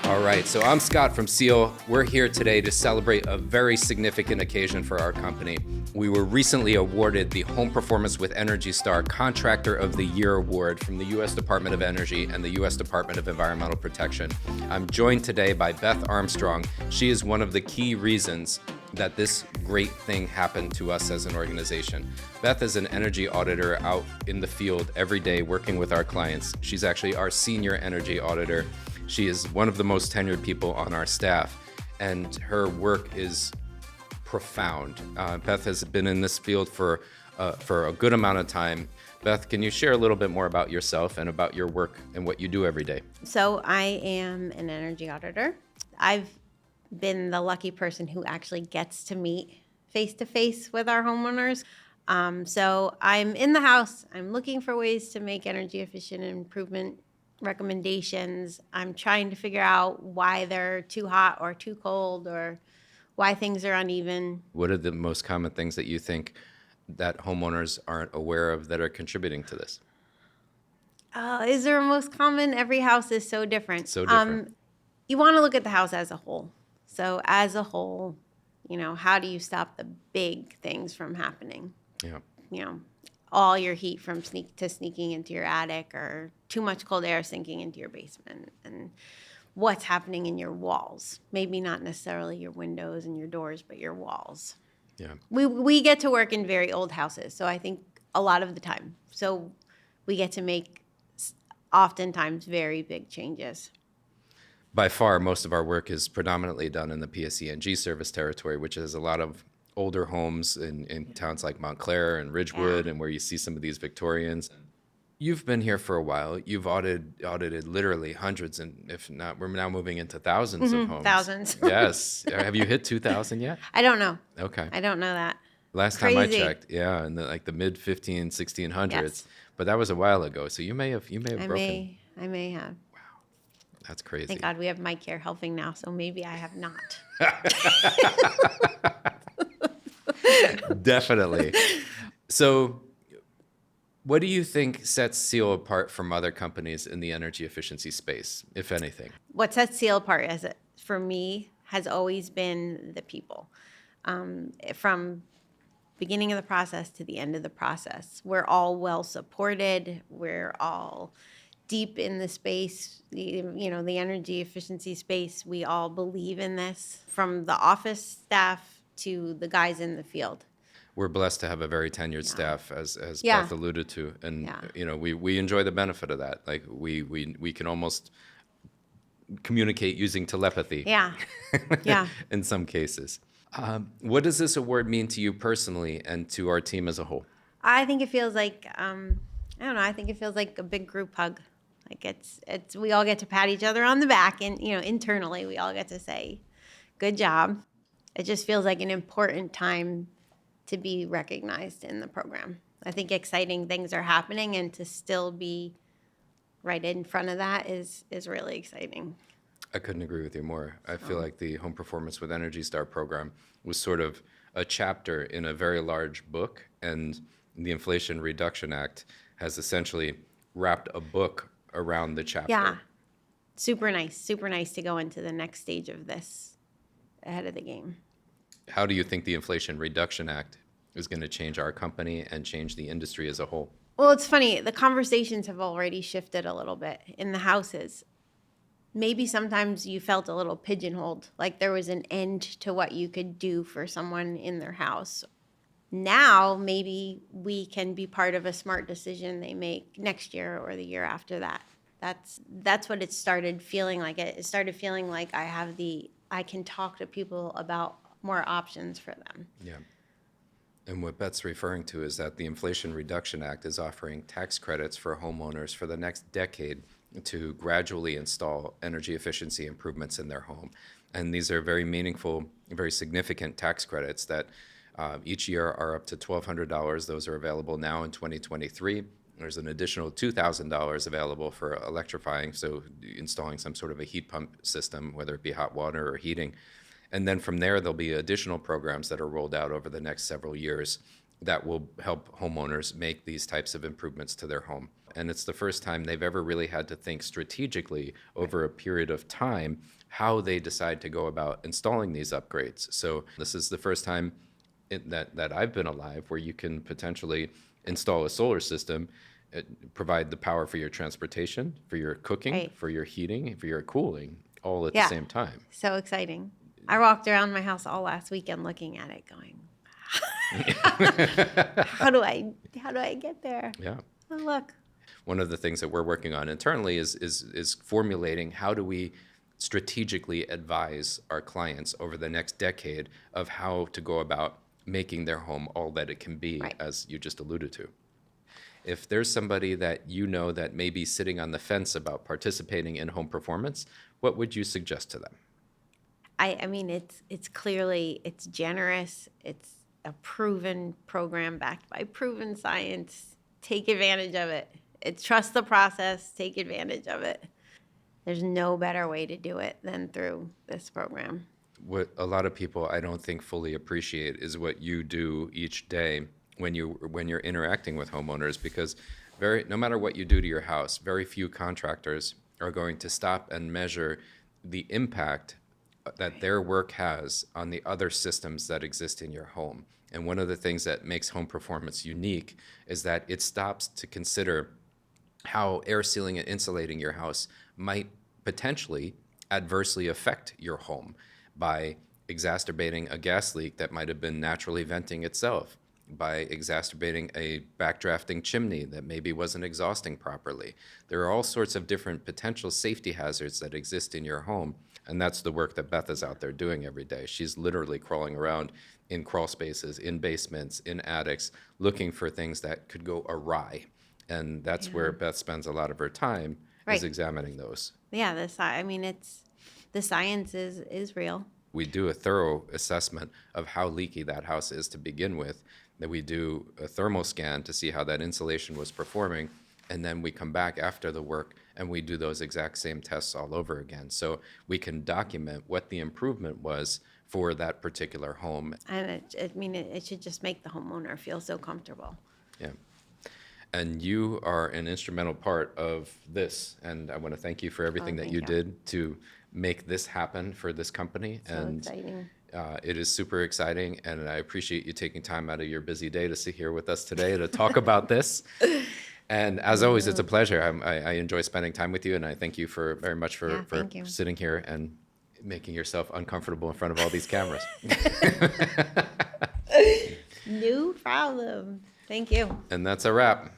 All right, so I'm Scott from Ciel. We're here today to celebrate a very significant occasion for our company. We were recently awarded the Home Performance with Energy Star Contractor of the Year Award from the U.S. Department of Energy and the U.S. Department of Environmental Protection. I'm joined today by Beth Armstrong. She is one of the key reasons that this great thing happened to us as an organization. Beth is an energy auditor out in the field every day working with our clients. She's actually our Senior Energy Auditor. She is one of the most tenured people on our staff, and her work is profound. Beth has been in this field for a good amount of time. Beth, can you share a little bit more about yourself and about your work and what you do every day? So I am an energy auditor. I've been the lucky person who actually gets to meet face-to-face with our homeowners. So I'm in the house. I'm looking for ways to make energy efficient improvement recommendations. I'm trying to figure out why they're too hot or too cold or why things are uneven. What are the most common things that you think that homeowners aren't aware of that are contributing to this? Is there a most common? Every house is so different. So different. You want to look at the house as a whole. So as a whole, how do you stop the big things from happening? Yeah. All your heat from sneaking into your attic, or too much cold air sinking into your basement, and what's happening in your walls. Maybe not necessarily your windows and your doors, but your walls. Yeah. We get to work in very old houses, so I think a lot of the time. So we get to make oftentimes very big changes. By far, most of our work is predominantly done in the PSE&G service territory, which has a lot of older homes in towns like Montclair and Ridgewood, and where you see some of these Victorians. You've been here for a while. You've audited literally hundreds, and if not, we're now moving into thousands of homes. Thousands. Yes. Have you hit 2,000 yet? I don't know. Okay. I don't know that. Last time I checked, in the mid 1600s, Yes. but that was a while ago. So you may have broken. I may have. That's crazy. Thank God we have Mike here helping now, so maybe I have not. Definitely. So what do you think sets Ciel apart from other companies in the energy efficiency space, if anything? What sets Ciel apart, for me, has always been the people. From beginning of the process to the end of the process, we're all well supported. We're all deep in the space, the energy efficiency space. We all believe in this, from the office staff to the guys in the field. We're blessed to have a very tenured staff, as Yeah. Beth alluded to, and Yeah. we enjoy the benefit of that. Like we can almost communicate using telepathy. Yeah. Yeah. In some cases. What does this award mean to you personally and to our team as a whole? I think it feels like I don't know. I think it feels like a big group hug. Like it's we all get to pat each other on the back, and internally we all get to say, "Good job." It just feels like an important time to be recognized in the program. I think exciting things are happening, and to still be right in front of that is really exciting. I couldn't agree with you more. I feel like the Home Performance with Energy Star program was sort of a chapter in a very large book, and the Inflation Reduction Act has essentially wrapped a book around the chapter. Yeah. Super nice to go into the next stage of this ahead of the game. How do you think the Inflation Reduction Act is going to change our company and change the industry as a whole? Well, it's funny. The conversations have already shifted a little bit in the houses. Maybe sometimes you felt a little pigeonholed, like there was an end to what you could do for someone in their house. Now, maybe we can be part of a smart decision they make next year or the year after that. That's what it started feeling like. It started feeling like I can talk to people about more options for them. Yeah. And what Beth's referring to is that the Inflation Reduction Act is offering tax credits for homeowners for the next decade to gradually install energy efficiency improvements in their home. And these are very meaningful, very significant tax credits that each year are up to $1,200. Those are available now in 2023. There's an additional $2,000 available for electrifying, so installing some sort of a heat pump system, whether it be hot water or heating. And then from there, there'll be additional programs that are rolled out over the next several years that will help homeowners make these types of improvements to their home. And it's the first time they've ever really had to think strategically over a period of time how they decide to go about installing these upgrades. So this is the first time that I've been alive where you can potentially install a solar system, provide the power for your transportation, for your cooking, Right. for your heating, for your cooling, all at the Yeah. same time. So exciting. I walked around my house all last weekend looking at it going, how do I get there? Yeah. Oh, look. One of the things that we're working on internally is formulating how do we strategically advise our clients over the next decade of how to go about making their home all that it can be, Right. as you just alluded to. If there's somebody that you know that may be sitting on the fence about participating in home performance, what would you suggest to them? I mean, it's clearly, it's generous. It's a proven program backed by proven science. Take advantage of it. Trust the process. Take advantage of it. There's no better way to do it than through this program. What a lot of people I don't think fully appreciate is what you do each day when you're interacting with homeowners, because no matter what you do to your house, very few contractors are going to stop and measure the impact that their work has on the other systems that exist in your home. And one of the things that makes home performance unique is that it stops to consider how air sealing and insulating your house might potentially adversely affect your home by exacerbating a gas leak that might have been naturally venting itself, by exacerbating a backdrafting chimney that maybe wasn't exhausting properly. There are all sorts of different potential safety hazards that exist in your home, and that's the work that Beth is out there doing every day. She's literally crawling around in crawl spaces, in basements, in attics, looking for things that could go awry. And that's where Beth spends a lot of her time, Right. is examining those. Yeah, the science is real. We do a thorough assessment of how leaky that house is to begin with. Then we do a thermal scan to see how that insulation was performing. And then we come back after the work and we do those exact same tests all over again. So we can document what the improvement was for that particular home. And it should just make the homeowner feel so comfortable. Yeah. And you are an instrumental part of this. And I want to thank you for everything that thank you you. did to make this happen for this company. So exciting. It is super exciting, and I appreciate you taking time out of your busy day to sit here with us today to talk about this. And as always, it's a pleasure. I enjoy spending time with you, and I thank you very much for thank you. sitting here and making yourself uncomfortable in front of all these cameras. No problem. Thank you. And that's a wrap.